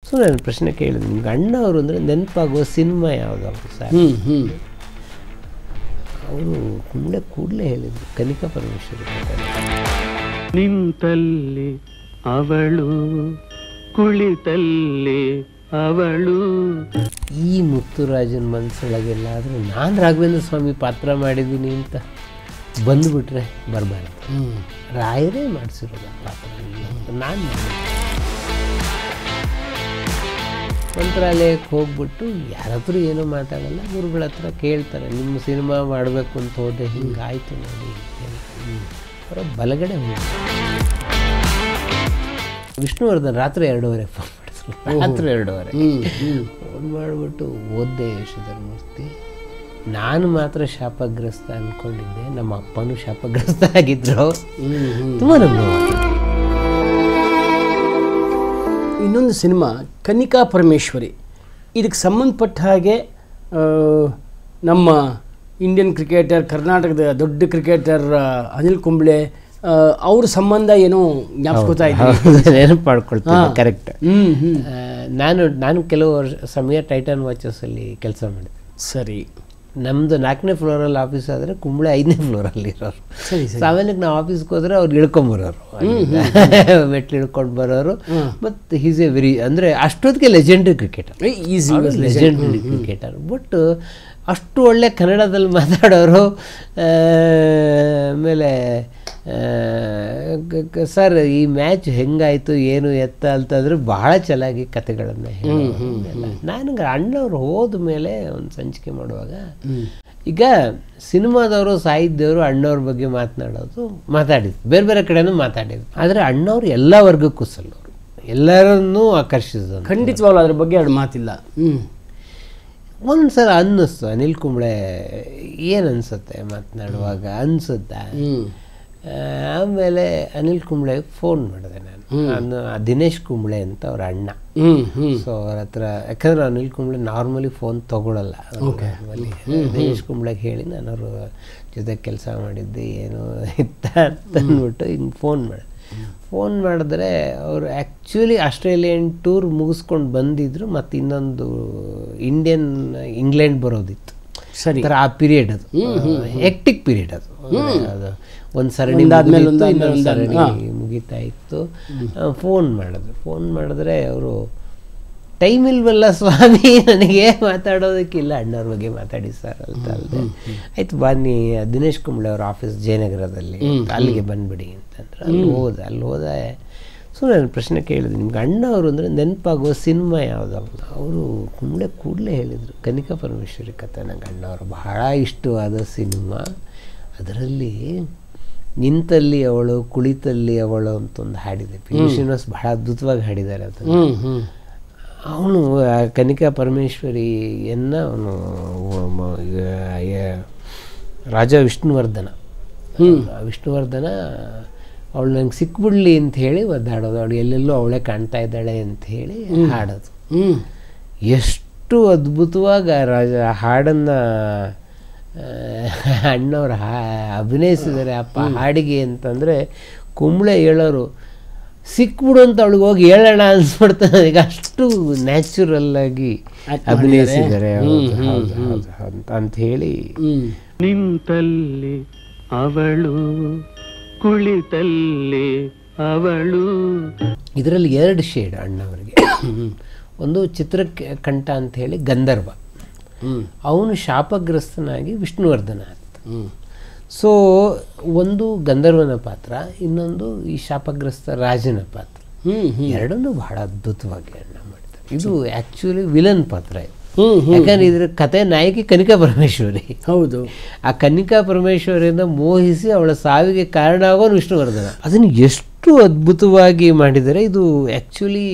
So ನಾನು ಪ್ರಶ್ನೆ ಕೇಳಿದೆ, ನಿಮ್ಗೆ ಅಣ್ಣವರು ಅಂದರೆ ನೆನಪಾಗುವ ಸಿನಿಮಾ ಯಾವುದವರು ಸರ್? ಅವರು ಕೂಡಲೇ ಹೇಳಿದರು, ಕನಿಕಾ ಪರಮೇಶ್ವರಿ. ನಿಂತಲ್ಲಿ ಅವಳು, ಕುಳಿತಲ್ಲಿ ಅವಳು. ಈ ಮುತ್ತುರಾಜನ ಮನಸ್ಸೊಳಗೆಲ್ಲಾದರೂ ನಾನು ರಾಘವೇಂದ್ರ ಸ್ವಾಮಿ ಪಾತ್ರ ಮಾಡಿದ್ದೀನಿ ಅಂತ ಬಂದುಬಿಟ್ರೆ ಬರಬಾರ್ದು. ರಾಯರೇ ಮಾಡಿಸಿರೋದು ಪಾತ್ರ, ನಾನು ಮಂತ್ರಾಲಯಕ್ಕೆ ಹೋಗ್ಬಿಟ್ಟು ಯಾರ ಹತ್ರ ಏನೂ ಮಾತಾಡಲ್ಲ, ಗುರುಗಳ ಹತ್ರ ಕೇಳ್ತಾರೆ, ನಿಮ್ಮ ಸಿನಿಮಾ ಮಾಡಬೇಕು ಅಂತ ಹೋದೆ, ಹಿಂಗಾಯಿತು ನೋಡಿ. ಅವರ ಬಲಗಡೆ ಹೋಗಿ ವಿಷ್ಣುವರ್ಧನ್ ರಾತ್ರಿ 2:30 ಫೋನ್ ಮಾಡಿದ್ರು. ರಾತ್ರಿ 2:30 ಫೋನ್ ಮಾಡಿಬಿಟ್ಟು ಓದ್ದೆ ಶ್ರೀಧರ್ ಮೂರ್ತಿ, ನಾನು ಮಾತ್ರ ಶಾಪಗ್ರಸ್ತ ಅಂದ್ಕೊಂಡಿದ್ದೆ, ನಮ್ಮ ಅಪ್ಪನೂ ಶಾಪಗ್ರಸ್ತ ಆಗಿದ್ರು. ತುಂಬ ನೋವು. ಇನ್ನೊಂದು ಸಿನಿಮಾ ಕನಿಕಾ ಪರಮೇಶ್ವರಿ, ಇದಕ್ಕೆ ಸಂಬಂಧಪಟ್ಟ ಹಾಗೆ ನಮ್ಮ ಇಂಡಿಯನ್ ಕ್ರಿಕೆಟರ್, ಕರ್ನಾಟಕದ ದೊಡ್ಡ ಕ್ರಿಕೆಟರ್ ಅನಿಲ್ ಕುಂಬ್ಳೆ ಅವ್ರ ಸಂಬಂಧ ಏನೋ ಜ್ಞಾಪಿಸ್ಕೊತಾ ಇದ್ದೀನಿ, ನೆನಪು ಮಾಡ್ಕೊಳ್ತೀನಿ. ಕರೆಕ್ಟ್. ನಾನು ಕೆಲವು ಸಮಯ ಟೈಟನ್ ವಾಚಸಲ್ಲಿ ಕೆಲಸ ಮಾಡಿದೆ. ಸರಿ. ನಮ್ಮದು 4ನೇ ಫ್ಲೋರಲ್ಲಿ ಆಫೀಸ್ ಆದರೆ ಕುಂಬ್ಳೆ 5ನೇ ಫ್ಲೋರಲ್ಲಿ ಇರೋರು. ಸರಿ. ಆಮೇಲೆ ನಾವು ಆಫೀಸ್ಗೆ ಹೋದರೆ ಅವ್ರು ಇಳ್ಕೊಂಬರೋರು, ಮೆಟ್ಲು ಇಳ್ಕೊಂಡು ಬರೋರು. ಮತ್ತು ಈಸ್ ಎ ವೆರಿ ಅಂದರೆ ಅಷ್ಟೊತ್ತಿಗೆ legendary cricketer, legendary cricketer. But ಅಷ್ಟು ಒಳ್ಳೆ ಕನ್ನಡದಲ್ಲಿ ಮಾತಾಡೋರು. ಆಮೇಲೆ ಸರ್ ಈ ಮ್ಯಾಚ್ ಹೆಂಗಾಯಿತು ಏನು ಎತ್ತ ಅಂತಂದರೆ ಭಾಳ ಚೆನ್ನಾಗಿ ಕತೆಗಳನ್ನು ಹೇಳೋರು. ನನಗೆ ಅಣ್ಣವ್ರು ಹೋದ ಮೇಲೆ ಒಂದು ಸಂಚಿಕೆ ಮಾಡುವಾಗ, ಈಗ ಸಿನಿಮಾದವರು ಸಾಹಿತ್ಯದವರು ಅಣ್ಣವ್ರ ಬಗ್ಗೆ ಮಾತಾಡಿದ್ರು, ಬೇರೆ ಬೇರೆ ಕಡೆನೂ ಮಾತಾಡಿದ್ರು. ಆದರೆ ಅಣ್ಣವ್ರು ಎಲ್ಲ ವರ್ಗಕ್ಕೂ ಸಲ್ಲೋರು, ಎಲ್ಲರನ್ನೂ ಆಕರ್ಷಿಸಿದ್ರು. ಖಂಡಿತವಾಗ್ಲೂ ಅದ್ರ ಬಗ್ಗೆ ಎರಡು ಮಾತಿಲ್ಲ. ಒಂದು ಸಲ ಅನ್ನಿಸ್ತು, ಅನಿಲ್ ಕುಂಬ್ಳೆ ಏನು ಅನಿಸುತ್ತೆ ಮಾತನಾಡುವಾಗ ಅನಿಸುತ್ತಾ. ಆಮೇಲೆ ಅನಿಲ್ ಕುಂಬ್ಳೆಗೆ ಫೋನ್ ಮಾಡಿದೆ ನಾನು ದಿನೇಶ್ ಕುಂಬ್ಳೆ ಅಂತ ಅವ್ರ ಅಣ್ಣ. ಸೊ ಅವ್ರ ಹತ್ರ, ಯಾಕಂದ್ರೆ ಅನಿಲ್ ಕುಂಬ್ಳೆ ನಾರ್ಮಲಿ ಫೋನ್ ತೊಗೊಳಲ್ಲ. ದಿನೇಶ್ ಕುಂಬ್ಳೆಗೆ ಹೇಳಿ ನಾನು ಅವ್ರ ಜೊತೆ ಕೆಲಸ ಮಾಡಿದ್ದೆ, ಏನು ಇತ್ತ ಅಂತ ಅಂದ್ಬಿಟ್ಟು ಹಿಂಗೆ ಫೋನ್ ಮಾಡಿದೆ. ಫೋನ್ ಮಾಡಿದ್ರೆ ಅವರು ಆ್ಯಕ್ಚುಲಿ ಆಸ್ಟ್ರೇಲಿಯನ್ ಟೂರ್ ಮುಗಿಸ್ಕೊಂಡು ಬಂದಿದ್ರು, ಮತ್ತು ಇನ್ನೊಂದು ಇಂಗ್ಲೆಂಡ್ ಬರೋದಿತ್ತು. ಸರಿ. ಆ ಪೀರಿಯಡ್ ಅದು ಹೆಕ್ಟಿಕ್ ಪೀರಿಯಡ್ ಅದು. ಒಂದು ಸರಣಿ ಇನ್ನೊಂದು ಸರಣಿ ಮುಗಿತಾ ಇತ್ತು. ಫೋನ್ ಮಾಡಿದ್ರೆ ಅವರು, ಟೈಮ್ ಇಲ್ವಲ್ಲ ಸ್ವಾಮಿ ನನಗೆ ಮಾತಾಡೋದಕ್ಕಿಲ್ಲ, ಅಣ್ಣವ್ರ ಬಗ್ಗೆ ಮಾತಾಡಿ ಸರ್ ಅಂತ ಅಲ್ಲದೆ. ಆಯ್ತು ಬನ್ನಿ ದಿನೇಶ್ ಕುಂಬ್ಳೆ ಅವ್ರ ಆಫೀಸ್ ಜಯನಗರದಲ್ಲಿ, ಅಲ್ಲಿಗೆ ಬಂದುಬಿಡಿ ಅಂತಂದ್ರೆ ಅಲ್ಲಿ ಹೋದ. ಸೊ ನಾನು ಪ್ರಶ್ನೆ ಕೇಳಿದೆ, ನಿಮ್ಗೆ ಅಣ್ಣವರು ಅಂದರೆ ನೆನಪಾಗುವ ಸಿನಿಮಾ ಯಾವುದವು? ಅವರು ಕೂಡಲೇ ಹೇಳಿದರು, ಕನಿಕಾ ಪರಮೇಶ್ವರಿ ಕಥೆ. ನಂಗೆ ಅಣ್ಣವರು ಬಹಳ ಇಷ್ಟವಾದ ಸಿನಿಮಾ. ಅದರಲ್ಲಿ ನಿಂತಲ್ಲಿ ಅವಳು, ಕುಳಿತಲ್ಲಿ ಅವಳು ಅಂತ ಒಂದು ಹಾಡಿದೆ. ಪಿ. ಶ್ರೀನಿವಾಸ್ ಬಹಳ ಅದ್ಭುತವಾಗಿ ಹಾಡಿದ್ದಾರೆ ಅದನ್ನು. ಅವನು ಕನಿಕಾ ಪರಮೇಶ್ವರಿಯನ್ನು ಅವನು ರಾಜ ವಿಷ್ಣುವರ್ಧನ ಅವಳು ನಂಗೆ ಸಿಕ್ಬಿಡ್ಲಿ ಅಂತ ಹೇಳಿ ಒದ್ದಾಡೋದು, ಅವಳು ಎಲ್ಲೆಲ್ಲೋ ಅವಳೇ ಕಾಣ್ತಾ ಇದ್ದಾಳೆ ಅಂತ ಹೇಳಿ ಹಾಡೋದು. ಎಷ್ಟು ಅದ್ಭುತವಾಗಿ ಹಾಡನ್ನು ಅಣ್ಣವ್ರು ಅಭಿನಯಿಸಿದ್ದಾರೆ ಹಾಡಿಗೆ ಅಂತಂದರೆ, ಕುಂಬ್ಳೆ ಹೇಳೋರು ಸಿಕ್ಬಿಡು ಅಂತ ಅವಳಿಗೆ ಹೋಗಿ ಹೇಳೋಣ ಅನ್ಸ್ಬಿಡ್ತಾನೆ. ಈಗ ಅಷ್ಟು ನ್ಯಾಚುರಲ್ ಆಗಿ ಅಭಿನಯಿಸಿದ್ದಾರೆ ಅಂತ ಹೇಳಿ. ನಿಂತಲ್ಲಿ ಅವಳು, ಕುಳಿತಲ್ಲಿ ಅವಳು. ಇದರಲ್ಲಿ 2 ಶೇಡ್ ಅಣ್ಣವರಿಗೆ. ಒಂದು ಚಿತ್ರಕಂಠ ಅಂತ ಹೇಳಿ ಗಂಧರ್ವ, ಅವನು ಶಾಪಗ್ರಸ್ತನಾಗಿ ವಿಷ್ಣುವರ್ಧನ ಅಂತ. ಸೊ ಒಂದು ಗಂಧರ್ವನ ಪಾತ್ರ, ಇನ್ನೊಂದು ಈ ಶಾಪಗ್ರಸ್ತ ರಾಜನ ಪಾತ್ರ. ಎರಡನ್ನೂ ಬಹಳ ಅದ್ಭುತವಾಗಿ ಅಣ್ಣ ಮಾಡ್ತಾರೆ. ಇದು ಆ್ಯಕ್ಚುಲಿ ವಿಲನ್ ಪಾತ್ರ ಇದು. ಯಾಕಂದ್ರೆ ಇದ್ರ ಕತೆ ನಾಯಕಿ ಕನಿಕಾ ಪರಮೇಶ್ವರಿ. ಹೌದು. ಆ ಕನಿಕಾ ಪರಮೇಶ್ವರಿಯಿಂದ ಮೋಹಿಸಿ ಅವಳ ಸಾವಿಗೆ ಕಾರಣ ಆಗೋನು ವಿಷ್ಣುವರ್ಧನ. ಅದನ್ನು ಎಷ್ಟು ಅದ್ಭುತವಾಗಿ ಮಾಡಿದ್ದಾರೆ. ಇದು ಆ್ಯಕ್ಚುಲಿ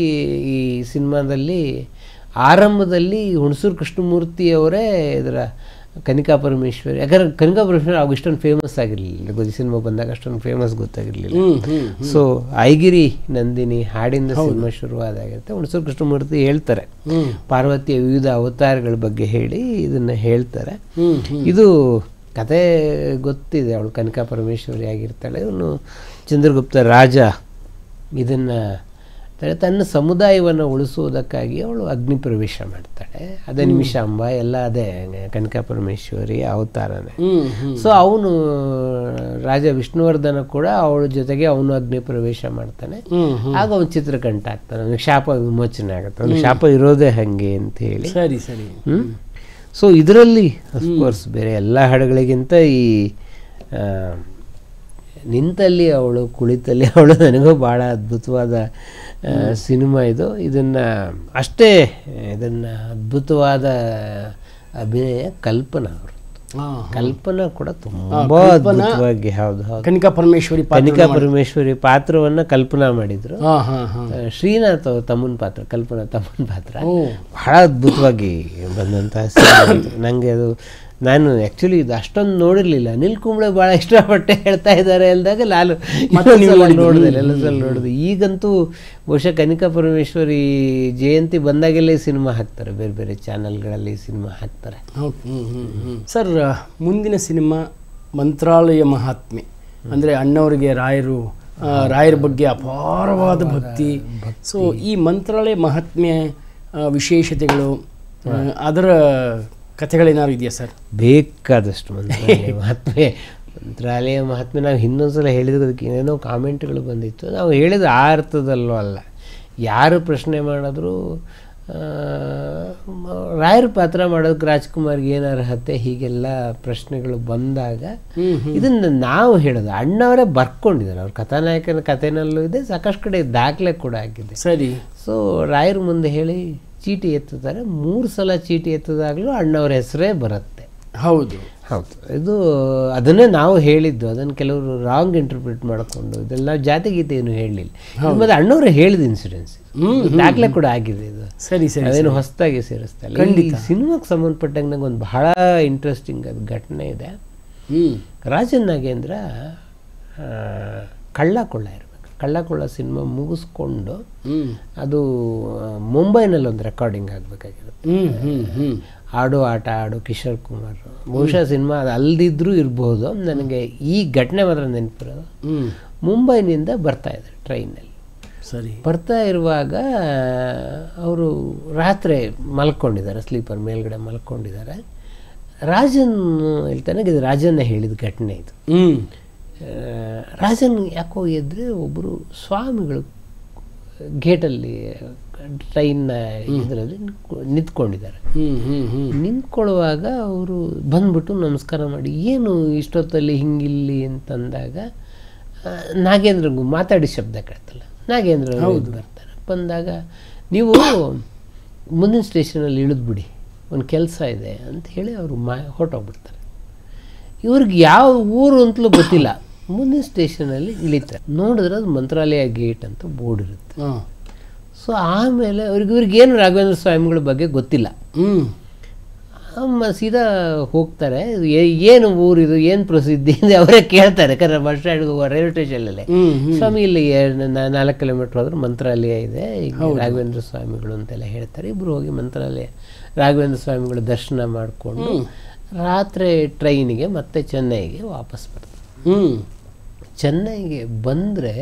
ಈ ಸಿನಿಮಾದಲ್ಲಿ ಆರಂಭದಲ್ಲಿ ಹುಣಸೂರು ಕೃಷ್ಣಮೂರ್ತಿಯವರೇ ಇದರ ಕನಿಕಾ ಪರಮೇಶ್ವರಿ, ಯಾಕಂದ್ರೆ ಕನಿಕಾ ಪರಮೇಶ್ವರಿ ಅವಾಗ ಇಷ್ಟೊಂದು ಫೇಮಸ್ ಆಗಿರಲಿಲ್ಲ, ಸಿನಿಮಾ ಬಂದಾಗ ಅಷ್ಟೊಂದು famous ಗೊತ್ತಾಗಿರಲಿಲ್ಲ. So ಐಗಿರಿ Nandini ಹಾಡಿಂದ cinema ಶುರುವಾದಾಗಿರುತ್ತೆ. Hunsur Krishnamurthy ಹೇಳ್ತಾರೆ, ಪಾರ್ವತಿಯ ವಿವಿಧ ಅವತಾರಗಳ ಬಗ್ಗೆ ಹೇಳಿ ಇದನ್ನು ಹೇಳ್ತಾರೆ. ಇದು ಕತೆ ಗೊತ್ತಿದೆ, ಅವಳು ಕನಿಕಾ ಪರಮೇಶ್ವರಿ ಆಗಿರ್ತಾಳೆ, ಇವನು ಚಂದ್ರಗುಪ್ತ ರಾಜ ಇದನ್ನು ತನ್ನ ಸಮುದಾಯವನ್ನು ಉಳಿಸುವುದಕ್ಕಾಗಿ ಅವಳು ಅಗ್ನಿ ಪ್ರವೇಶ ಮಾಡ್ತಾಳೆ. ಅದೇ ನಿಮಿಷಾಂಬ ಎಲ್ಲ ಅದೇ ಕನಕ ಪರಮೇಶ್ವರಿ ಅವತಾರನೇ. ಸೊ ಅವನು ರಾಜ ವಿಷ್ಣುವರ್ಧನ ಕೂಡ ಅವಳ ಜೊತೆಗೆ ಅವನು ಅಗ್ನಿ ಪ್ರವೇಶ ಮಾಡ್ತಾನೆ. ಆಗ ಅವನು ಚಿತ್ರಕಂಠ ಆಗ್ತಾನೆ, ಅವನಿಗೆ ಶಾಪ ವಿಮೋಚನೆ ಆಗುತ್ತೆ. ಅವನಿಗೆ ಶಾಪ ಇರೋದೇ ಹಾಗೆ ಅಂತ ಹೇಳಿ. ಸರಿ ಸರಿ. ಸೊ ಇದರಲ್ಲಿ ಅಫ್ಕೋರ್ಸ್ ಬೇರೆ ಎಲ್ಲ ಹಾಡುಗಳಿಗಿಂತ ಈ ನಿಂತಲ್ಲಿ ಅವಳು ಕುಳಿತಲ್ಲಿ ಅವಳು ನನಗೂ ಭಾಳ ಅದ್ಭುತವಾದ ಸಿನಿಮಾ ಇದು. ಇದನ್ನು ಅದ್ಭುತವಾದ ಅಭಿನಯ ಕಲ್ಪನಾ ಅವರು. ಕಲ್ಪನಾ ಕೂಡ ತುಂಬಾ ಅದ್ಭುತವಾಗಿ ಕನಿಕಾ ಪರಮೇಶ್ವರಿ ಪಾತ್ರವನ್ನ ಕಲ್ಪನಾ ಮಾಡಿದ್ರು. ಶ್ರೀನಾಥ್ ತಮ್ಮನ ಪಾತ್ರ, ಕಲ್ಪನಾ ತಮ್ಮನ ಪಾತ್ರ ಬಹಳ ಅದ್ಭುತವಾಗಿ ಬಂದಂತಹ ನಂಗೆ ಅದು ನಾನು ಆ್ಯಕ್ಚುಲಿ ಇದು ಅಷ್ಟೊಂದು ನೋಡಿರಲಿಲ್ಲ. ಅನಿಲ್ ಕುಂಬ್ಳೆ ಭಾಳ ಇಷ್ಟಪಟ್ಟೆ ಹೇಳ್ತಾ ಇದ್ದಾರೆ ಅಂದಾಗ ನಾನು ನೋಡಿದೆ, ಎಲ್ಲ ಸಲ ನೋಡಿದೆ. ಈಗಂತೂ ಬಹುಶಃ ಕನಿಕಾ ಪರಮೇಶ್ವರಿ ಜಯಂತಿ ಬಂದಾಗೆಲ್ಲೇ ಸಿನಿಮಾ ಹಾಕ್ತಾರೆ, ಬೇರೆ ಬೇರೆ ಚಾನಲ್ಗಳಲ್ಲಿ ಸಿನಿಮಾ ಹಾಕ್ತಾರೆ. ಸರ್, ಮುಂದಿನ ಸಿನಿಮಾ ಮಂತ್ರಾಲಯ ಮಹಾತ್ಮೆ. ಅಂದರೆ ಅಣ್ಣವರಿಗೆ ರಾಯರ ಬಗ್ಗೆ ಅಪಾರವಾದ ಭಕ್ತಿ. ಸೊ ಈ ಮಂತ್ರಾಲಯ ಮಹಾತ್ಮೆ ವಿಶೇಷತೆಗಳು, ಅದರ ಕಥೆಗಳೇನಾದ್ರು ಇದೆಯಾ ಸರ್? ಬೇಕಾದಷ್ಟು ಮಂತ್ರಾಲಯ ಮಹಾತ್ಮೆ ನಾವು ಇನ್ನೊಂದ್ಸಲ ಹೇಳಿದಕ್ಕೆ ಏನೇನೋ ಕಾಮೆಂಟ್ಗಳು ಬಂದಿತ್ತು. ನಾವು ಹೇಳಿದ ಆ ಅರ್ಥದಲ್ಲೂ ಅಲ್ಲ. ಯಾರು ಪ್ರಶ್ನೆ ಮಾಡಿದ್ರು ರಾಯರ ಪಾತ್ರ ಮಾಡೋದಕ್ಕೆ ರಾಜ್ಕುಮಾರ್ಗೆ ಏನು ಅರ್ಹತೆ, ಹೀಗೆಲ್ಲ ಪ್ರಶ್ನೆಗಳು ಬಂದಾಗ ಇದನ್ನು ನಾವು ಹೇಳೋದು ಅಣ್ಣವರೇ ಬರ್ಕೊಂಡಿದ್ದಾರೆ. ಅವ್ರ ಕಥಾನಾಯಕನ ಕಥೆನಲ್ಲೂ ಇದೆ, ಸಾಕಷ್ಟು ಕಡೆ ದಾಖಲೆ ಕೂಡ ಆಗಿದೆ. ಸರಿ. ಸೊ ರಾಯರ ಮುಂದೆ ಹೇಳಿ ಚೀಟಿ ಎತ್ತುತ್ತಾರೆ. 3 ಸಲ ಚೀಟಿ ಎತ್ತದಾಗಲೂ ಅಣ್ಣವ್ರ ಹೆಸರೇ ಬರುತ್ತೆ. ಹೌದು ಹೌದು, ಇದು ಅದನ್ನೇ ನಾವು ಹೇಳಿದ್ದು. ಅದನ್ನು ಕೆಲವರು ರಾಂಗ್ ಇಂಟರ್ಪ್ರಿಟ್ ಮಾಡಿಕೊಂಡು ಇದೆಲ್ಲ ಜಾತಿಗೀತೆ ಏನು ಹೇಳಲಿಲ್ಲ. ಮತ್ತು ಅಣ್ಣವ್ರು ಹೇಳಿದ ಇನ್ಸಿಡೆನ್ಸ್ ದಾಖಲೆ ಕೂಡ ಆಗಿದೆ. ಇದು ಸರಿ ಸರಿ, ಅದೇನು ಹೊಸದಾಗಿ ಸೇರಿಸ್ತಾರೆ. ಖಂಡಿತ ಸಿನಿಮಾಗೆ ಸಂಬಂಧಪಟ್ಟಂಗೆ ನಂಗೆ ಒಂದು ಬಹಳ ಇಂಟ್ರೆಸ್ಟಿಂಗ್ ಅದು ಘಟನೆ ಇದೆ. ರಾಜನ್ ನಾಗೇಂದ್ರ ಕಳ್ಳ ಸಿನಿಮಾ ಮುಗಿಸ್ಕೊಂಡು ಅದು ಮುಂಬೈನಲ್ಲಿ ಒಂದು ರೆಕಾರ್ಡಿಂಗ್ ಆಗಬೇಕಾಗಿರುತ್ತೆ. ಆಡು ಆಟ ಆಡು ಕಿಶೋರ್ ಕುಮಾರ್, ಬಹುಶಃ ಸಿನಿಮಾ ಅದು ಅಲ್ದಿದ್ರೂ ಇರ್ಬೋದು. ನನಗೆ ಈ ಘಟನೆ ಮಾತ್ರ ನೆನಪಿರೋದು. ಮುಂಬೈನಿಂದ ಬರ್ತಾ ಇದ್ದಾರೆ ಟ್ರೈನಲ್ಲಿ. ಸರಿ. ಬರ್ತಾ ಇರುವಾಗ ಅವರು ರಾತ್ರಿ ಮಲ್ಕೊಂಡಿದ್ದಾರೆ, ಸ್ಲೀಪರ್ ಮೇಲ್ಗಡೆ ಮಲ್ಕೊಂಡಿದ್ದಾರೆ. ರಾಜನ್ ಹೇಳ್ತಾನೆ, ಇದು ರಾಜನ್ನ ಹೇಳಿದ ಘಟನೆ ಇದು. ರಾಜನ್ ಯಾಕೋ ಎದ್ರೆ ಒಬ್ಬರು ಸ್ವಾಮಿಗಳು ಗೇಟಲ್ಲಿ ಟ್ರೈನ್ನ ಇದರಲ್ಲಿ ನಿಂತ್ಕೊಂಡಿದ್ದಾರೆ. ನಿಂತ್ಕೊಳ್ಳುವಾಗ ಅವರು ಬಂದ್ಬಿಟ್ಟು ನಮಸ್ಕಾರ ಮಾಡಿ, ಏನು ಇಷ್ಟೊತ್ತಲ್ಲಿ ಹಿಂಗಿಲ್ಲಿ ಅಂತಂದಾಗ ನಾಗೇಂದ್ರಗೂ ಮಾತಾಡಿ ಶಬ್ದ ಕೇಳ್ತಲ್ಲ, ನಾಗೇಂದ್ರ ಬರ್ತಾರೆ. ಬಂದಾಗ ನೀವು ಮುಂದಿನ ಸ್ಟೇಷನಲ್ಲಿ ಇಳಿದ್ಬಿಡಿ, ಒಂದು ಕೆಲಸ ಇದೆ ಅಂತ ಹೇಳಿ ಅವರು ಹೊರಟೋಗ್ಬಿಡ್ತಾರೆ. ಇವ್ರಿಗೆ ಯಾವ ಊರು ಅಂತಲೂ ಗೊತ್ತಿಲ್ಲ. ಮುಂದಿನ ಸ್ಟೇಷನಲ್ಲಿ ಇಳಿತಾರೆ. ನೋಡಿದ್ರೆ ಅದು ಮಂತ್ರಾಲಯ ಗೇಟ್ ಅಂತ ಬೋರ್ಡ್ ಇರುತ್ತೆ. ಸೊ ಆಮೇಲೆ ಇವ್ರಿಗೇನು ರಾಘವೇಂದ್ರ ಸ್ವಾಮಿಗಳ ಬಗ್ಗೆ ಗೊತ್ತಿಲ್ಲ. ಸೀದಾ ಹೋಗ್ತಾರೆ. ಏನು ಊರಿದು, ಏನು ಪ್ರಸಿದ್ಧಿ ಅಂತ ಅವರೇ ಕೇಳ್ತಾರೆ. ಯಾಕಂದ್ರೆ ಬಸ್ ಸ್ಟ್ಯಾಂಡ್ಗೆ ಹೋಗೋ ರೈಲ್ವೆ ಸ್ಟೇಷನಲ್ಲೇ, ಸ್ವಾಮಿ ಇಲ್ಲಿ 4 ಕಿಲೋಮೀಟ್ರ್ ಹೋದ್ರೆ ಮಂತ್ರಾಲಯ ಇದೆ, ಈಗ ರಾಘವೇಂದ್ರ ಸ್ವಾಮಿಗಳು ಅಂತೆಲ್ಲ ಹೇಳ್ತಾರೆ. ಇಬ್ಬರು ಹೋಗಿ ಮಂತ್ರಾಲಯ ರಾಘವೇಂದ್ರ ಸ್ವಾಮಿಗಳ ದರ್ಶನ ಮಾಡಿಕೊಂಡು ರಾತ್ರಿ ಟ್ರೈನಿಗೆ ಮತ್ತೆ ಚೆನ್ನೈಗೆ ವಾಪಸ್ ಬರ್ತಾರೆ. ಚೆನ್ನೈಗೆ ಬಂದರೆ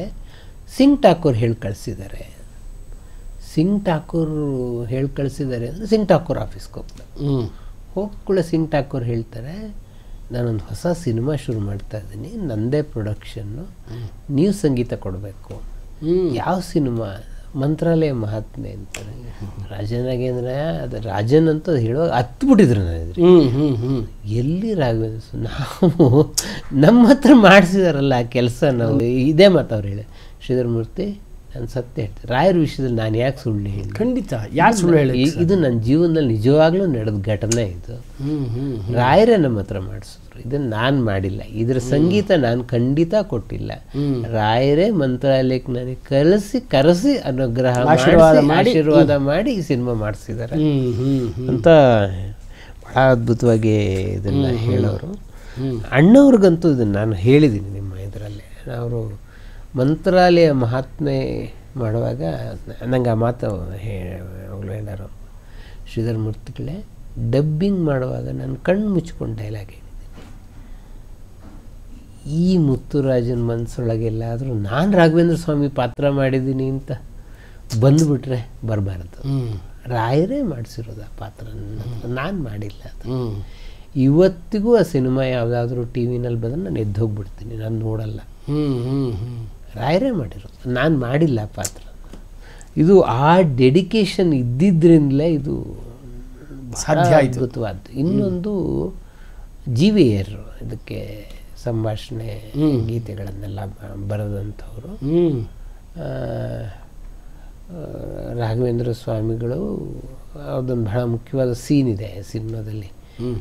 ಸಿಂಗ್ ಠಾಕೂರ್ ಹೇಳಿ ಕಳಿಸಿದ್ದಾರೆ. ಸಿಂಗ್ ಠಾಕೂರ್ ಹೇಳಿ ಕಳಿಸಿದ್ದಾರೆ ಅಂದರೆ ಸಿಂಗ್ ಠಾಕೂರ್ ಆಫೀಸ್ಗೆ ಹೋಗ್ತಾರೆ. ಹೋಗ್ಕೂಡ ಸಿಂಗ್ ಠಾಕೂರ್ ಹೇಳ್ತಾರೆ, ನಾನೊಂದು ಹೊಸ ಸಿನಿಮಾ ಶುರು ಮಾಡ್ತಾ ಇದ್ದೀನಿ, ನನ್ನದೇ ಪ್ರೊಡಕ್ಷನ್ನು, ನೀವು ಸಂಗೀತ ಕೊಡಬೇಕು. ಯಾವ ಸಿನಿಮಾ? ಮಂತ್ರಾಲಯ ಮಹಾತ್ಮೆ ಅಂತಾರೆ. ರಾಜನ್ ನಾಗೇಂದ್ರ ಅದು ರಾಜನ್ ಅಂತ ಹೇಳುವಾಗ ಹತ್ಬಿಟ್ಟಿದ್ರು ನಾನು. ಎಲ್ಲಿ ರಾಘವೇಂದ್ರ ನಾವು ನಮ್ಮ ಹತ್ರ ಮಾಡಿಸಿದಾರಲ್ಲ ಆ ಕೆಲಸ, ನಾವು ಇದೇ ಮಾತು ಅವ್ರು ಹೇಳಿ, ಶ್ರೀಧರ್ ಮೂರ್ತಿ ನಾನು ಸತ್ಯ ಹೇಳ್ತೀನಿ, ರಾಯರ ವಿಷಯದಲ್ಲಿ ನಾನು ಯಾಕೆ ಸುಳ್ಳು ಹೇಳಿ? ಖಂಡಿತ ಯಾಕೆ ಸುಳ್ಳು ಹೇಳಿ? ಇದು ನನ್ನ ಜೀವನದಲ್ಲಿ ನಿಜವಾಗ್ಲೂ ನಡೆದ ಘಟನೆ ಇದು. ರಾಯರೇ ನಮ್ಮ ಹತ್ರ ಮಾಡಿಸಿದ್ರು, ಇದನ್ನು ನಾನು ಮಾಡಿಲ್ಲ. ಇದರ ಸಂಗೀತ ನಾನು ಖಂಡಿತ ಕೊಟ್ಟಿಲ್ಲ. ರಾಯರೇ ಮಂತ್ರಾಲಯಕ್ಕೆ ನನಗೆ ಕರೆಸಿ ಅನುಗ್ರಹ ಆಶೀರ್ವಾದ ಮಾಡಿ ಈ ಸಿನಿಮಾ ಮಾಡಿಸಿದ್ದಾರೆ ಅಂತ ಬಹಳ ಅದ್ಭುತವಾಗಿ ಇದನ್ನು ಹೇಳೋರು. ಅಣ್ಣವ್ರಿಗಂತೂ ಇದನ್ನು ನಾನು ಹೇಳಿದ್ದೀನಿ ನಿಮ್ಮ ಇದರಲ್ಲಿ. ಅವರು ಮಂತ್ರಾಲಯ ಮಹಾತ್ಮೆ ಮಾಡುವಾಗ ನಂಗೆ ಆ ಮಾತು ಅವಳು ಹೇಳೋರು, ಶ್ರೀಧರ್ ಮೂರ್ತಿಗಳೇ ಡಬ್ಬಿಂಗ್ ಮಾಡುವಾಗ ನಾನು ಕಣ್ಣು ಮುಚ್ಕೊಂಡು ಡೈಲಾಗ್ ಹೇಳಿದ್ದೀನಿ. ಈ ಮುತ್ತುರಾಜನ ಮನಸ್ಸೊಳಗೆಲ್ಲಾದರೂ ನಾನು ರಾಘವೇಂದ್ರ ಸ್ವಾಮಿ ಪಾತ್ರ ಮಾಡಿದ್ದೀನಿ ಅಂತ ಬಂದುಬಿಟ್ರೆ ಬರಬಾರ್ದು. ರಾಯರೇ ಮಾಡಿಸಿರೋದು ಆ ಪಾತ್ರ, ನಾನು ಮಾಡಿಲ್ಲ ಅದು. ಇವತ್ತಿಗೂ ಆ ಸಿನಿಮಾ ಯಾವುದಾದ್ರೂ ಟಿ ವಿನಲ್ಲಿ ಬಂದರೆ ನಾನು ಎದ್ದು ಹೋಗ್ಬಿಡ್ತೀನಿ, ನಾನು ನೋಡಲ್ಲ. ರಾಯರೇ ಮಾಡಿರೋದು, ನಾನು ಮಾಡಿಲ್ಲ ಆ ಪಾತ್ರ. ಇದು ಆ ಡೆಡಿಕೇಶನ್ ಇದ್ದಿದ್ರಿಂದಲೇ ಇದು ಸಾಧ್ಯ ಅದ್ಭುತವಾದ್ದು. ಇನ್ನೊಂದು GVR ಇದಕ್ಕೆ ಸಂಭಾಷಣೆ ಗೀತೆಗಳನ್ನೆಲ್ಲ ಬರೆದಂಥವರು. ರಾಘವೇಂದ್ರ ಸ್ವಾಮಿಗಳು ಅದೊಂದು ಬಹಳ ಮುಖ್ಯವಾದ ಸೀನ್ ಇದೆ ಸಿನಿಮಾದಲ್ಲಿ.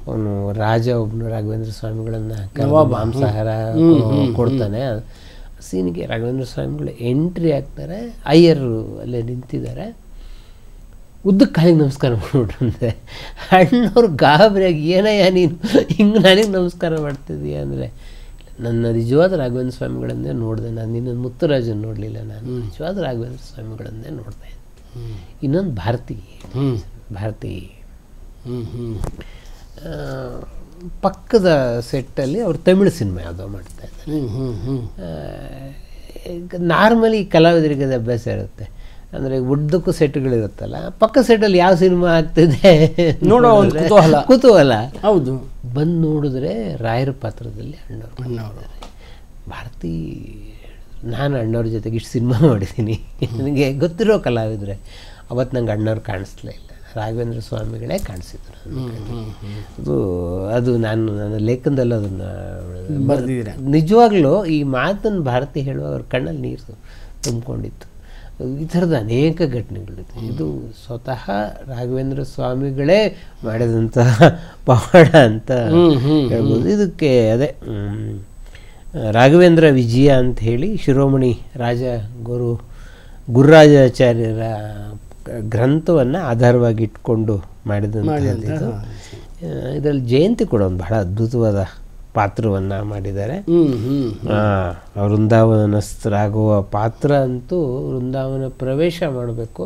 ಅವನು ರಾಜ ಒಬ್ಬನು ರಾಘವೇಂದ್ರ ಸ್ವಾಮಿಗಳನ್ನು ಮಾಂಸಾಹಾರ ಕೊಡ್ತಾನೆ. ಸೀನಿಗೆ ರಾಘವೇಂದ್ರ ಸ್ವಾಮಿಗಳು ಎಂಟ್ರಿ ಆಗ್ತಾರೆ, ಅಯ್ಯರು ಅಲ್ಲೇ ನಿಂತಿದ್ದಾರೆ, ಉದ್ದಕ್ಕೆ ಕಾಲಿಗೆ ನಮಸ್ಕಾರ ಮಾಡ್ಬಿಟ್ರಂತೆ. ಅಣ್ಣವ್ರು ಗಾಬರಿಯಾಗಿ ಏನಯ್ಯ ನೀನು ಹಿಂಗೆ ನನಗೆ ನಮಸ್ಕಾರ ಮಾಡ್ತಿದ್ದೀಯ ಅಂದರೆ, ನನ್ನ ನಿಜವಾದ ರಾಘವೇಂದ್ರ ಸ್ವಾಮಿಗಳನ್ನೇ ನೋಡಿದೆ ನಾನು, ನಿನ್ನ ಮುತ್ತುರಾಜನ ನೋಡಲಿಲ್ಲ, ನಾನು ನಿಜವಾದ ರಾಘವೇಂದ್ರ ಸ್ವಾಮಿಗಳನ್ನೇ ನೋಡ್ತಾ ಇದ್ದೆ. ಇನ್ನೊಂದು ಭಾರತಿ ಪಕ್ಕದ ಸೆಟ್ಟಲ್ಲಿ ಅವ್ರು ತಮಿಳು ಸಿನಿಮಾ ಯಾವುದೋ ಮಾಡ್ತಾ ಇದ್ದಾರೆ. ನಾರ್ಮಲಿ ಕಲಾವಿದರಿಗೆ ಅದು ಅಭ್ಯಾಸ ಇರುತ್ತೆ, ಅಂದರೆ ಉದ್ದಕ್ಕೂ ಸೆಟ್ಗಳಿರುತ್ತಲ್ಲ, ಪಕ್ಕ ಸೆಟ್ಟಲ್ಲಿ ಯಾವ ಸಿನಿಮಾ ಆಗ್ತಿದೆ ನೋಡೋ ಒಂದು ಕುತೂಹಲ. ಹೌದು, ಬಂದು ನೋಡಿದ್ರೆ ರಾಯರ ಪಾತ್ರದಲ್ಲಿ ಅಣ್ಣವ್ರು. ಭಾರತಿ, ನಾನು ಅಣ್ಣವ್ರ ಜೊತೆಗೆ ಇಷ್ಟು ಸಿನಿಮಾ ಮಾಡಿದ್ದೀನಿ, ನನಗೆ ಗೊತ್ತಿರೋ ಕಲಾವಿದರೆ. ಅವತ್ತು ನಂಗೆ ಅಣ್ಣವ್ರು ಕಾಣಿಸ್ಲೇ ಇಲ್ಲ, ರಾಘವೇಂದ್ರ ಸ್ವಾಮಿಗಳೇ ಕಾಣಿಸಿದ್ರು. ಅದು ನಾನು ನನ್ನ ಲೇಖನದಲ್ಲೂ ಅದನ್ನು ಬರೆದಿದ್ದೀರ. ನಿಜವಾಗ್ಲೂ ಈ ಮಾತನ್ನು ಭಾರತಿ ಹೇಳುವಾಗ ಅವ್ರ ಕಣ್ಣಲ್ಲಿ ನೀರು ತುಂಬಿಕೊಂಡಿತ್ತು. ಈ ಥರದ ಅನೇಕ ಘಟನೆಗಳಿದೆ. ಇದು ಸ್ವತಃ ರಾಘವೇಂದ್ರ ಸ್ವಾಮಿಗಳೇ ಮಾಡಿದಂತಹ ಪವಾಡ ಅಂತ ಹೇಳ್ಬೋದು. ಇದಕ್ಕೆ ಅದೇ ರಾಘವೇಂದ್ರ ವಿಜಯ ಅಂತ ಹೇಳಿ ಶಿರೋಮಣಿ ಗುರುರಾಜಾಚಾರ್ಯರ ಗ್ರಂಥವನ್ನು ಆಧಾರವಾಗಿ ಇಟ್ಕೊಂಡು ಮಾಡಿದಂಥದ್ದು. ಇದರಲ್ಲಿ ಜಯಂತಿ ಕೂಡ ಒಂದು ಬಹಳ ಅದ್ಭುತವಾದ ಪಾತ್ರವನ್ನು ಮಾಡಿದ್ದಾರೆ. ವೃಂದಾವನಸ್ಥರಾಗುವ ಪಾತ್ರ ಅಂತೂ ವೃಂದಾವನ ಪ್ರವೇಶ ಮಾಡಬೇಕು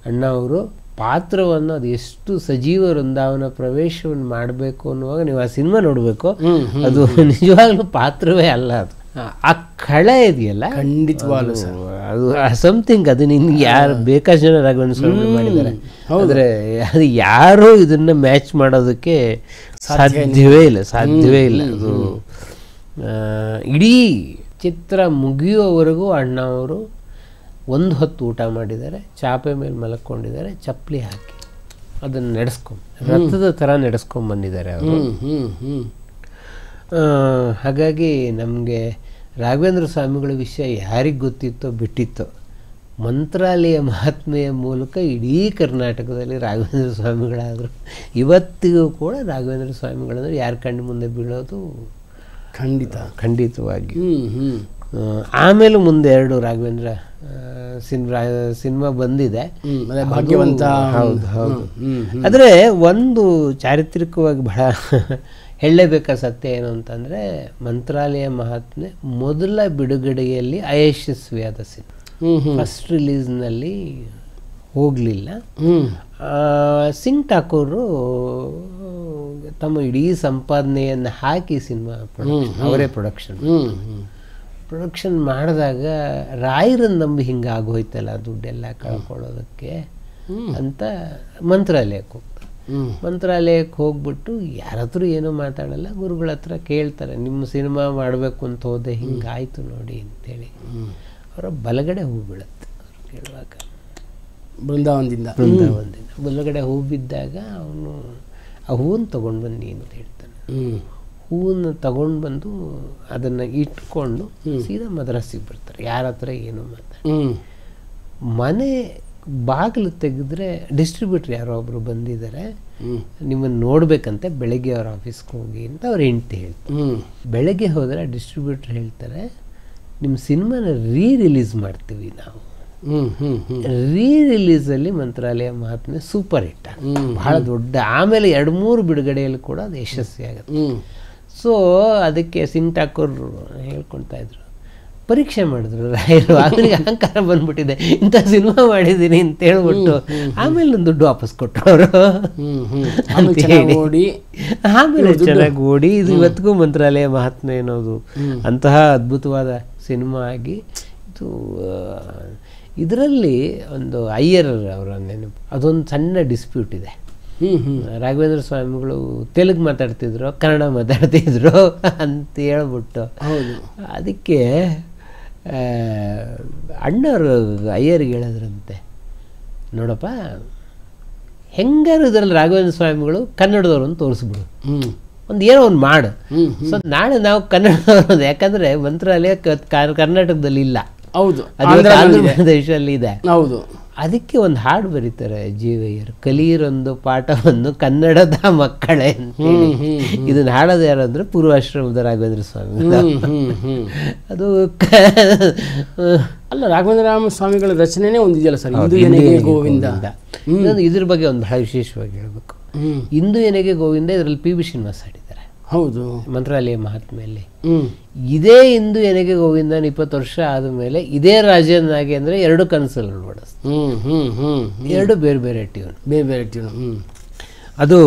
ಅಣ್ಣ ಅವರು ಪಾತ್ರವನ್ನು, ಅದು ಎಷ್ಟು ಸಜೀವ ವೃಂದಾವನ ಪ್ರವೇಶವನ್ನು ಮಾಡಬೇಕು ಅನ್ನುವಾಗ ನೀವು ಆ ಸಿನಿಮಾ ನೋಡಬೇಕು. ಅದು ನಿಜವಾಗ್ಲೂ ಪಾತ್ರವೇ ಅಲ್ಲ, ಅದು ಆ ಕಳೆ ಇದೆಯಲ್ಲ, ಖಂಡಿತವಾಗ್ಲೂ ಅದು ಸಮಥಿಂಗ್. ಅದು ನಿನ್ಗೆ ಯಾರು ಬೇಕಾದ ಜನ ರಾಘವೇಂದ್ರ ಸ್ವಾಮಿ ಮಾಡಿದ್ದಾರೆ, ಆದರೆ ಅದು ಯಾರೂ ಇದನ್ನು ಮ್ಯಾಚ್ ಮಾಡೋದಕ್ಕೆ ಸಾಧ್ಯವೇ ಇಲ್ಲ. ಅದು ಇಡೀ ಚಿತ್ರ ಮುಗಿಯುವವರೆಗೂ ಅಣ್ಣ ಅವರು ಒಂದು ಹೊತ್ತು ಊಟ ಮಾಡಿದ್ದಾರೆ, ಚಾಪೆ ಮೇಲೆ ಮಲ್ಕೊಂಡಿದ್ದಾರೆ, ಚಪ್ಪಲಿ ಹಾಕಿ ಅದನ್ನು ರಥದ ಥರ ನಡೆಸ್ಕೊಂಡ್ಬಂದಿದ್ದಾರೆ ಅವರು. ಹಾಗಾಗಿ ನಮಗೆ ರಾಘವೇಂದ್ರ ಸ್ವಾಮಿಗಳ ವಿಷಯ ಯಾರಿಗೆ ಗೊತ್ತಿತ್ತೋ ಬಿಟ್ಟಿತ್ತೋ, ಮಂತ್ರಾಲಯ ಮಹಾತ್ಮೆಯ ಮೂಲಕ ಇಡೀ ಕರ್ನಾಟಕದಲ್ಲಿ ರಾಘವೇಂದ್ರ ಸ್ವಾಮಿಗಳಾದರು. ಇವತ್ತಿಗೂ ಕೂಡ ರಾಘವೇಂದ್ರ ಸ್ವಾಮಿಗಳಂದ್ರೆ ಯಾರ ಕಣ್ಣು ಮುಂದೆ ಬೀಳೋದು ಖಂಡಿತವಾಗಿ. ಆಮೇಲೆ ಮುಂದೆ 2 ರಾಘವೇಂದ್ರ ಸಿನಿಮಾ ಬಂದಿದೆ, ಭಾಗ್ಯವಂತ. ಹೌದು. ಆದರೆ ಒಂದು ಚಾರಿತ್ರಿಕವಾಗಿ ಬಹಳ ಹೇಳಲೇಬೇಕಾದ ಸತ್ಯ ಏನು ಅಂತಂದರೆ, ಮಂತ್ರಾಲಯ ಮಹಾತ್ಮೆ ಮೊದಲ ಬಿಡುಗಡೆಯಲ್ಲಿ ಅಯಶಸ್ವಿಯಾದ ಸಿನಿಮಾ. ಫಸ್ಟ್ ರಿಲೀಸ್ನಲ್ಲಿ ಹೋಗಲಿಲ್ಲ. ಸಿಂಗ್ ಠಾಕೂರು ತಮ್ಮ ಇಡೀ ಸಂಪಾದನೆಯನ್ನು ಹಾಕಿ ಸಿನಿಮಾ ಅವರೇ ಪ್ರೊಡಕ್ಷನ್ ಮಾಡಿದಾಗ ರಾಯರನ್ನು ನಂಬಿ ಹಿಂಗೆ ಆಗೋಯ್ತಲ್ಲ, ದುಡ್ಡೆಲ್ಲ ಕಳ್ಕೊಳ್ಳೋದಕ್ಕೆ ಅಂತ ಮಂತ್ರಾಲಯಕ್ಕೆ ಹೋಗ್ಬಿಟ್ಟು ಯಾರ ಹತ್ರ ಏನೂ ಮಾತಾಡಲ್ಲ, ಗುರುಗಳ ಹತ್ರ ಕೇಳ್ತಾರೆ, ನಿಮ್ಮ ಸಿನಿಮಾ ಮಾಡಬೇಕು ಅಂತ ಹೋದೆ, ಹಿಂಗಾಯ್ತು ನೋಡಿ ಅಂತೇಳಿ. ಅವರ ಬಲಗಡೆ ಹೂ ಬೀಳುತ್ತೆ ಅವ್ರು ಕೇಳುವಾಗ, ಬೃಂದಾವನದಿಂದ ಬಲಗಡೆ ಹೂ ಬಿದ್ದಾಗ ಅವನು ಆ ಹೂವನ್ನು ತೊಗೊಂಡು ಬನ್ನಿ ಅಂತ ಹೇಳ್ತಾನೆ. ಹೂವನ್ನು ತಗೊಂಡು ಬಂದು ಅದನ್ನು ಇಟ್ಕೊಂಡು ಸೀದಾ ಮದ್ರಾಸಿಗೆ ಬರ್ತಾರೆ, ಯಾರ ಹತ್ರ ಏನೂ ಮನೆ ಬಾಗಿಲು ತೆಗೆದ್ರೆ ಡಿಸ್ಟ್ರಿಬ್ಯೂಟ್ರ್ ಯಾರೋ ಒಬ್ಬರು ಬಂದಿದ್ದಾರೆ, ನಿಮ್ಮನ್ನು ನೋಡ್ಬೇಕಂತೆ, ಬೆಳಗ್ಗೆ ಅವ್ರ ಆಫೀಸ್ಗೆ ಹೋಗಿ ಅಂತ ಅವ್ರ ಹೆಂಡ್ತಿ ಹೇಳ್ತಾರೆ. ಬೆಳಗ್ಗೆ ಹೋದರೆ ಡಿಸ್ಟ್ರಿಬ್ಯೂಟ್ರ್ ಹೇಳ್ತಾರೆ, ನಿಮ್ಮ ಸಿನಿಮಾನ ರಿಲೀಸ್ ಮಾಡ್ತೀವಿ ನಾವು. ರಿಲೀಸಲ್ಲಿ ಮಂತ್ರಾಲಯ ಮಹಾತ್ಮೆ ಸೂಪರ್ ಹಿಟ್, ಬಹಳ ದೊಡ್ಡ. ಆಮೇಲೆ 2-3 ಬಿಡುಗಡೆಯಲ್ಲಿ ಕೂಡ ಅದು ಯಶಸ್ವಿ ಆಗುತ್ತೆ. ಸೊ ಅದಕ್ಕೆ ಸಿಂಗ್ ಠಾಕೂರ್ ಹೇಳ್ಕೊಳ್ತಾ ಇದ್ರು, ಪರೀಕ್ಷೆ ಮಾಡಿದ್ರು ರಾಯರು, ಅವರಿಗೆ ಅಹಂಕಾರ ಬಂದ್ಬಿಟ್ಟಿದೆ, ಇಂಥ ಸಿನಿಮಾ ಮಾಡಿದ್ದೀನಿ ಅಂತ ಹೇಳ್ಬಿಟ್ಟು ಆಮೇಲೆ ನನ್ನ ದುಡ್ಡು ವಾಪಸ್ ಕೊಟ್ಟರು ಅವರು. ಆಮೇಲೆ ಚೆನ್ನಾಗಿ ಓಡಿ ಇದು ಇವತ್ತಿಗೂ ಮಂತ್ರಾಲಯ ಮಹಾತ್ಮೆ ಅನ್ನೋದು ಅಂತಹ ಅದ್ಭುತವಾದ ಸಿನಿಮಾ ಆಗಿ ಇದು ಇದರಲ್ಲಿ ಒಂದು ಅಯ್ಯರ್ ಅವರ ನೆನಪು, ಅದೊಂದು ಸಣ್ಣ ಡಿಸ್ಪ್ಯೂಟ್ ಇದೆ. ರಾಘವೇಂದ್ರ ಸ್ವಾಮಿಗಳು ತೆಲುಗು ಮಾತಾಡ್ತಿದ್ರು, ಕನ್ನಡ ಮಾತಾಡ್ತಿದ್ರು ಅಂತ ಹೇಳ್ಬಿಟ್ಟು ಅದಕ್ಕೆ ಅಣ್ಣವರು ಅಯ್ಯರಿಗೆ ಹೇಳಿದ್ರಂತೆ, ನೋಡಪ್ಪ ಹೆಂಗಾರು ಇದರಲ್ಲಿ ರಾಘವೇಂದ್ರ ಸ್ವಾಮಿಗಳು ಕನ್ನಡದವ್ರು ಅಂತ ತೋರಿಸ್ಬಿಡು, ಒಂದು ಏನೋ ಒಂದು ಮಾಡು. ಸೊ ನಾಳೆ ನಾವು ಕನ್ನಡದವರು, ಯಾಕಂದರೆ ಮಂತ್ರಾಲಯ ಕರ್ನಾಟಕದಲ್ಲಿ ಇಲ್ಲ, ಹೌದು, ಆಂಧ್ರ ಪ್ರದೇಶದಲ್ಲಿ ಇದೆ. ಹೌದು. ಅದಕ್ಕೆ ಒಂದು ಹಾಡು ಬರೀತಾರೆ ಜೀವಯ್ಯರು, ಕಲಿಯಿರೊಂದು ಪಾಠವನ್ನು ಕನ್ನಡದ ಮಕ್ಕಳೇ ಅಂತೇಳಿ. ಇದನ್ನ ಹಾಡೋದು ಯಾರು ಅಂದರೆ ಪೂರ್ವಾಶ್ರಮದ ರಾಘವೇಂದ್ರ ಸ್ವಾಮಿ. ಅದು ಅಲ್ಲ, ರಾಘವೇಂದ್ರ ಸ್ವಾಮಿಗಳ ರಚನೆನೇ ಒಂದಿದೆಯಲ್ಲ ಸರ್, ಇಂದು ಎನೆಗೆ ಗೋವಿಂದ. ಇದ್ರ ಬಗ್ಗೆ ಒಂದು ಬಹಳ ವಿಶೇಷವಾಗಿ ಹೇಳ್ಬೇಕು. ಇಂದು ಎನೆಗೆ ಗೋವಿಂದ ಇದರಲ್ಲಿ ಪಿ ಬಿ ಶ್ರೀನಿವಾಸ್ ಹಾಡಿದ್ದಾರೆ. ಹೌದು, ಮಂತ್ರಾಲಯ ಮಹಾತ್ಮೆಯಲ್ಲಿ. ಇದೇ ಇಂದು ಎನೆಗೆ ಗೋವಿಂದನ 20 ವರ್ಷ ಆದಮೇಲೆ ಇದೇ ರಾಜನಾಗಿ ಅಂದರೆ 2 ಕನಸಲ್ಲಿ ಓಡಿಸ್ತು. 2 ಬೇರೆ ಬೇರೆ ಟ್ಯೂನ್, ಬೇರೆ ಬೇರೆ ಟ್ಯೂನ್. ಅದು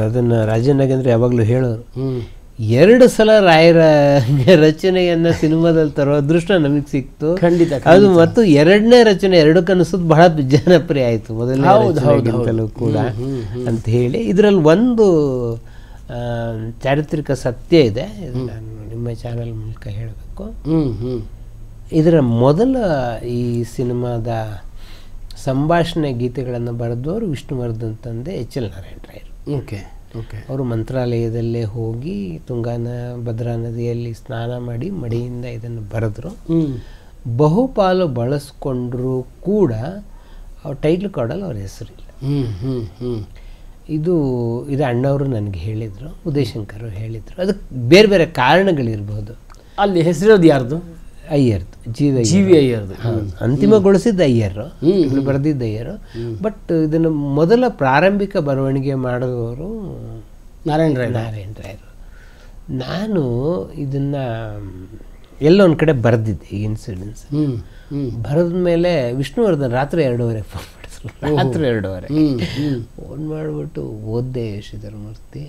ಅದನ್ನು ರಾಜನಾಗಿ ಅಂದರೆ ಯಾವಾಗಲೂ ಹೇಳೋರು, 2 ಸಲ ರಾಯರ ರಚನೆಯನ್ನು ಸಿನಿಮಾದಲ್ಲಿ ತರೋ ಅದೃಷ್ಟ ನಮಗೆ ಸಿಕ್ತು. ಖಂಡಿತ. ಅದು ಮತ್ತು 2ನೇ ರಚನೆ 2 ಕನಸು ಬಹಳ ಜನಪ್ರಿಯ ಆಯಿತು ಮೊದಲನೇ ಕೂಡ ಅಂತ ಹೇಳಿ. ಇದರಲ್ಲಿ ಒಂದು ಚಾರಿತ್ರಿಕ ಸತ್ಯ ಇದೆ, ನಾನು ನಿಮ್ಮ ಚಾನಲ್ ಮೂಲಕ ಹೇಳಬೇಕು. ಇದರ ಮೊದಲ ಈ ಸಿನಿಮಾದ ಸಂಭಾಷಣೆ ಗೀತೆಗಳನ್ನು ಬರೆದವರು ವಿಷ್ಣುವರ್ಧನ್ ತಂದೆ H.L. ನಾರಾಯಣ ರಾಯರು. Okay okay. ಅವರು ಮಂತ್ರಾಲಯದಲ್ಲೇ ಹೋಗಿ ತುಂಗಾ ಭದ್ರಾ ನದಿಯಲ್ಲಿ ಸ್ನಾನ ಮಾಡಿ ಮಡಿಯಿಂದ ಇದನ್ನು ಬರೆದ್ರು. ಬಹುಪಾಲು ಬಳಸ್ಕೊಂಡ್ರೂ ಕೂಡ ಅವ್ರ ಟೈಟ್ಲ್ ಕಾರ್ಡಲ್ಲಿ ಅವ್ರ ಹೆಸರಿಲ್ಲ. ಇದು ಅಣ್ಣವರು ನನಗೆ ಹೇಳಿದರು, ಉದಯಶಂಕರ್ ಹೇಳಿದರು. ಅದಕ್ಕೆ ಬೇರೆ ಬೇರೆ ಕಾರಣಗಳಿರ್ಬೋದು. ಅಲ್ಲಿ ಹೆಸರಿರೋದು ಯಾರ್ದು? ಅಯ್ಯರ್ದು, ಜಿ ವಿ ಅಯ್ಯರ್ದು. ಅಂತಿಮಗೊಳಿಸಿದ್ದ ಅಯ್ಯರು, ಬರೆದಿದ್ದ ಅಯ್ಯರು. ಬಟ್ ಇದನ್ನು ಮೊದಲ ಪ್ರಾರಂಭಿಕ ಬರವಣಿಗೆ ಮಾಡಿದವರು ನಾರಾಯಣ ರಾಯರು. ನಾನು ಇದನ್ನು ಎಲ್ಲೊಂದು ಕಡೆ ಬರೆದಿದ್ದೆ ಈ ಇನ್ಸಿಡೆನ್ಸ್. ಬರೆದ ಮೇಲೆ ವಿಷ್ಣುವರ್ಧನ್ ರಾತ್ರಿ 2:30 ಫೋನ್ ಮಾಡಿದ್ರು. ರಾತ್ರಿ 2:30 ಫೋನ್ ಮಾಡಿಬಿಟ್ಟು ಓದ್ದೆ ಶ್ರೀಧರಮೂರ್ತಿ,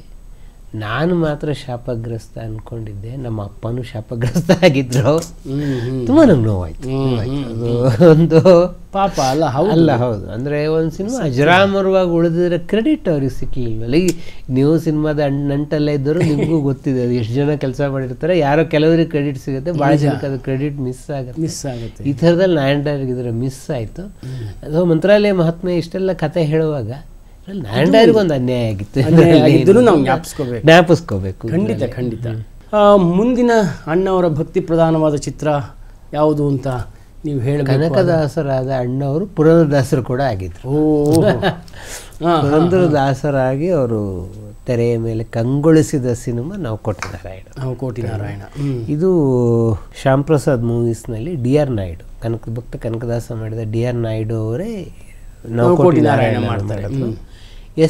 ನಾನು ಮಾತ್ರ ಶಾಪಗ್ರಸ್ತ ಅಂದ್ಕೊಂಡಿದ್ದೆ, ನಮ್ಮ ಅಪ್ಪನೂ ಶಾಪಗ್ರಸ್ತ ಆಗಿದ್ರು. ತುಂಬ ನಂಗೆ ನೋವಾಯ್ತು. ಅದು ಒಂದು ಪಾಪ ಅಲ್ಲ. ಅಲ್ಲ, ಹೌದು. ಅಂದರೆ ಒಂದು ಸಿನಿಮಾ ಅಜರಾಮರವಾಗಿ ಉಳಿದಿದ್ರೆ ಕ್ರೆಡಿಟ್ ಅವ್ರಿಗೆ ಸಿಕ್ಕಲಿಲ್ವಲ್ಲ. ಈಗ ನೀವು ಸಿನಿಮಾದ ನಂಟಲ್ಲೇ ಇದ್ದರು, ನಿಮಗೂ ಗೊತ್ತಿದೆ ಅದು ಎಷ್ಟು ಜನ ಕೆಲಸ ಮಾಡಿರ್ತಾರೆ. ಯಾರೋ ಕೆಲವರಿಗೆ ಕ್ರೆಡಿಟ್ ಸಿಗುತ್ತೆ, ಭಾಳ ಜನಕ್ಕೆ ಅದು ಕ್ರೆಡಿಟ್ ಮಿಸ್ ಆಗುತ್ತೆ. ಈ ಥರದಲ್ಲಿ ನಾರಾಯಣರಿಗೆ ಇದರ ಮಿಸ್ ಆಯಿತು. ಅದು ಮಂತ್ರಾಲಯ ಮಹಾತ್ಮೆ ಇಷ್ಟೆಲ್ಲ ಕತೆ ಹೇಳುವಾಗ ನಾರಾಯಣರಿಗೆ ಒಂದು ಅನ್ಯಾಯ ಆಗಿತ್ತು, ನಾವು ಜ್ಞಾಪಿಸ್ಕೋಬೇಕು. ಖಂಡಿತ ಖಂಡಿತ. ಮುಂದಿನ ಅಣ್ಣವರ ಭಕ್ತಿ ಪ್ರಧಾನವಾದ ಚಿತ್ರ ಯಾವುದು ಅಂತ ನೀವು ಹೇಳಿ. ಕನಕದಾಸರಾದ ಅಣ್ಣವರು ಪುರಂದರದಾಸರು ಕೂಡ ಆಗಿದ್ರು. ಪುರಂದರದಾಸರಾಗಿ ಅವರು ತೆರೆಯ ಮೇಲೆ ಕಂಗೊಳಿಸಿದ ಸಿನಿಮಾ ನಾವು ಕೋಟಿ ನಾರಾಯಣ. ಇದು ಶ್ಯಾಮ್ ಪ್ರಸಾದ್ ಮೂವೀಸ್ನಲ್ಲಿ D.R. ನಾಯ್ಡು, ಭಕ್ತ ಕನಕದಾಸ ಮಾಡಿದ D.R. ನಾಯ್ಡು ಅವರೇ ನಾವು ಕೋಟಿ ನಾರಾಯಣ ಮಾಡ್ತಾರೆ.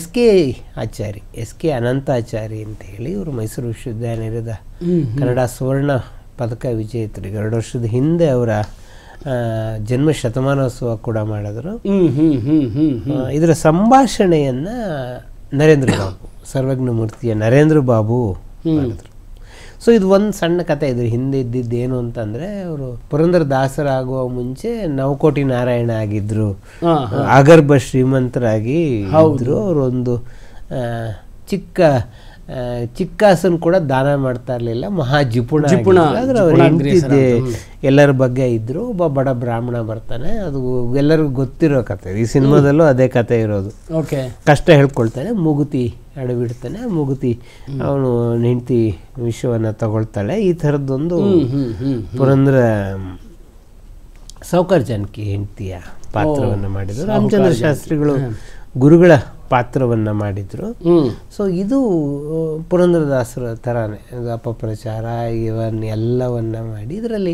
S.K. ಆಚಾರಿ, S.K. ಅನಂತಾಚಾರಿ ಅಂತ ಹೇಳಿ ಇವರು ಮೈಸೂರು ವಿಶ್ವವಿದ್ಯಾನಿಲಯದ ಕನ್ನಡ ಸುವರ್ಣ ಪದಕ ವಿಜೇತರು. 2 ವರ್ಷದ ಹಿಂದೆ ಅವರ ಜನ್ಮ ಶತಮಾನೋತ್ಸವ ಕೂಡ ಮಾಡಿದ್ರು. ಇದರ ಸಂಭಾಷಣೆಯನ್ನು ನರೇಂದ್ರ ಬಾಬು, ಸರ್ವಜ್ಞ ಮೂರ್ತಿಯ ನರೇಂದ್ರ ಬಾಬು ಮಾಡಿದ್ರು. ಸೊ ಇದು ಒಂದು ಸಣ್ಣ ಕಥೆ. ಇದ್ರ ಹಿಂದೆ ಇದ್ದಿದ್ದೇನು ಅಂತಂದರೆ, ಅವರು ಪುರಂದರದಾಸರಾಗುವ ಮುಂಚೆ ನವಕೋಟಿ ನಾರಾಯಣ ಆಗಿದ್ದರು, ಆಗರ್ಭ ಶ್ರೀಮಂತರಾಗಿ ಇದ್ರು. ಅವರೊಂದು ಚಿಕ್ಕಾಸನ್ ಕೂಡ ದಾನ ಮಾಡ್ತಾ ಇರಲಿಲ್ಲ, ಮಹಾ ಜಿಪುಣ. ಆದರೆ ಅವ್ರು ಹೆಂಡ್ತಿದ್ದೆ ಎಲ್ಲರ ಬಗ್ಗೆ ಇದ್ದರು. ಒಬ್ಬ ಬಡ ಬ್ರಾಹ್ಮಣ ಬರ್ತಾನೆ, ಅದು ಎಲ್ಲರಿಗೂ ಗೊತ್ತಿರೋ ಕತೆ. ಈ ಸಿನಿಮಾದಲ್ಲೂ ಅದೇ ಕತೆ ಇರೋದು. ಕಷ್ಟ ಹೇಳ್ಕೊಳ್ತಾನೆ, ಮೂಗುತಿ ಅಡಬಿಡ್ತಾನೆ, ಮೂಗುತಿ ಅವನು ಹೆಂಡತಿ ವಿಷಯವನ್ನು ತಗೊಳ್ತಾಳೆ. ಈ ಥರದ್ದೊಂದು ಪುರಂದರ ಸೌಕರ್ ಜಾನಕಿ ಹೆಂಡತಿಯ ಪಾತ್ರವನ್ನು ಮಾಡಿದರು. ರಾಮಚಂದ್ರ ಶಾಸ್ತ್ರಿಗಳು ಗುರುಗಳ ಪಾತ್ರವನ್ನು ಮಾಡಿದರು. ಸೊ ಇದು ಪುರಂದರದಾಸರ ಥರನೇ ಅಪಪ್ರಚಾರ ಇವನ್ನೆಲ್ಲವನ್ನ ಮಾಡಿ ಇದರಲ್ಲಿ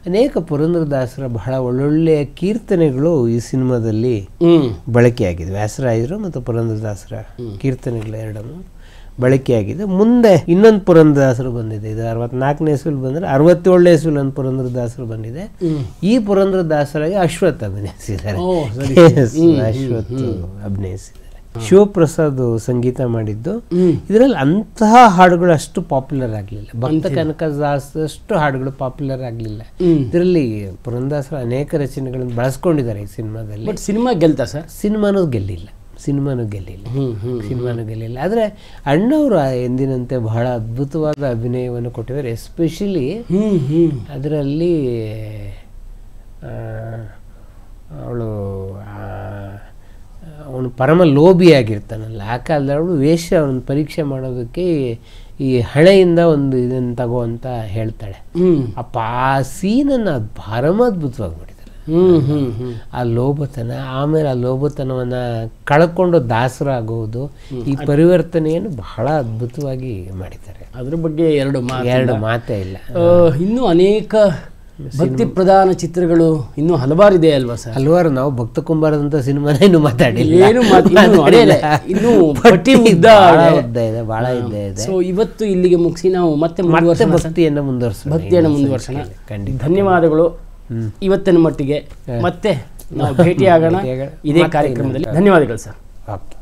ಅನೇಕ ಪುರಂದರದಾಸರ ಬಹಳ ಒಳ್ಳೊಳ್ಳೆಯ ಕೀರ್ತನೆಗಳು ಈ ಸಿನಿಮಾದಲ್ಲಿ ಬಳಕೆಯಾಗಿದೆ. ವ್ಯಾಸರಾಯರು ಮತ್ತು ಪುರಂದರದಾಸರ ಕೀರ್ತನೆಗಳು ಎರಡನ್ನು ಬಳಕೆಯಾಗಿದೆ. ಮುಂದೆ ಇನ್ನೊಂದು ಪುರಂದರದಾಸರು ಬಂದಿದೆ. ಇದು 64ನೇ ಇಸ್ವಿಲಿ ಬಂದರೆ 67ನೇ ಇಸ್ವಿಲಿ ಒಂದು ಪುರಂದರದಾಸರು ಬಂದಿದೆ. ಈ ಪುರಂದರದಾಸರಾಗಿ ಅಶ್ವಥ್ ಅಭಿನಯಿಸಿದ್ದಾರೆ. ಅಶ್ವಥ್ ಅಭಿನಯಿಸಿದ್ದಾರೆ. ಶಿವಪ್ರಸಾದ್ ಸಂಗೀತ ಮಾಡಿದ್ದು. ಇದರಲ್ಲಿ ಅಂತಹ ಹಾಡುಗಳು ಅಷ್ಟು ಪಾಪ್ಯುಲರ್ ಆಗಲಿಲ್ಲ. ಭಕ್ತ ಕನಕದಾಸ್ ಅಷ್ಟು ಹಾಡುಗಳು ಪಾಪ್ಯುಲರ್ ಆಗಲಿಲ್ಲ. ಇದರಲ್ಲಿ ಪುರಂದರದಾಸರು ಅನೇಕ ರಚನೆಗಳನ್ನು ಬಳಸ್ಕೊಂಡಿದ್ದಾರೆ ಈ ಸಿನಿಮಾದಲ್ಲಿ. ಬಟ್ ಸಿನಿಮಾ ಗೆಲ್ತಾ ಸರ್? ಸಿನಿಮಾನೂ ಗೆಲ್ಲಿಲ್ಲ. ಆದರೆ ಅಣ್ಣವರು ಎಂದಿನಂತೆ ಬಹಳ ಅದ್ಭುತವಾದ ಅಭಿನಯವನ್ನು ಕೊಟ್ಟಿದ್ದಾರೆ. ಎಸ್ಪೆಷಲಿ ಅದರಲ್ಲಿ ಅವನು ಪರಮ ಲೋಭಿಯಾಗಿರ್ತಾನಲ್ಲ, ಆ ಕಾಲದವಳು ವೇಷ ಅವನು ಪರೀಕ್ಷೆ ಮಾಡೋದಕ್ಕೆ ಈ ಹಣೆಯಿಂದ ಒಂದು ಇದನ್ನು ತಗೋ ಅಂತ ಹೇಳ್ತಾಳೆ. ಅಪ್ಪ ಆ ಸೀನನ್ನು ಪರಮ ಅದ್ಭುತವಾಗಿ ಮಾಡಿದ್ದಾರೆ. ಆ ಲೋಭತನ, ಆಮೇಲೆ ಆ ಲೋಭತನವನ್ನು ಕಳ್ಕೊಂಡು ದಾಸರಾಗುವುದು, ಈ ಪರಿವರ್ತನೆಯನ್ನು ಬಹಳ ಅದ್ಭುತವಾಗಿ ಮಾಡಿದ್ದಾರೆ. ಅದ್ರ ಬಗ್ಗೆ ಎರಡು ಮಾತೇ ಇಲ್ಲ. ಇನ್ನೂ ಅನೇಕ ಭಕ್ತಿ ಪ್ರಧಾನ ಚಿತ್ರಗಳು ಇನ್ನೂ ಹಲವಾರಿದೆ ಅಲ್ವಾ ಸರ್? ಹಲವಾರು. ನಾವು ಭಕ್ತ ಕುಂಬಾರದಂತ ಸಿನಿಮಾನ ಇನ್ನೂ ಮಾತಾಡಿಲ್ಲ. ಇನ್ನೂ ಪಟ್ಟಿ ಉದ್ದ ಇದೆ, ಬಹಳ ಇದೆ. ಸೊ ಇವತ್ತು ಇಲ್ಲಿಗೆ ಮುಗಿಸಿ ನಾವು ಮತ್ತೆ ಭಕ್ತಿಯನ್ನು ಮುಂದುವರ್ಸೋಣ. ಧನ್ಯವಾದಗಳು. ಇವತ್ತಿನ ಮಟ್ಟಿಗೆ ಮತ್ತೆ ನಾವು ಭೇಟಿಯಾಗೋಣ ಇದೇ ಕಾರ್ಯಕ್ರಮದಲ್ಲಿ. ಧನ್ಯವಾದಗಳು ಸರ್. ಓಕೆ.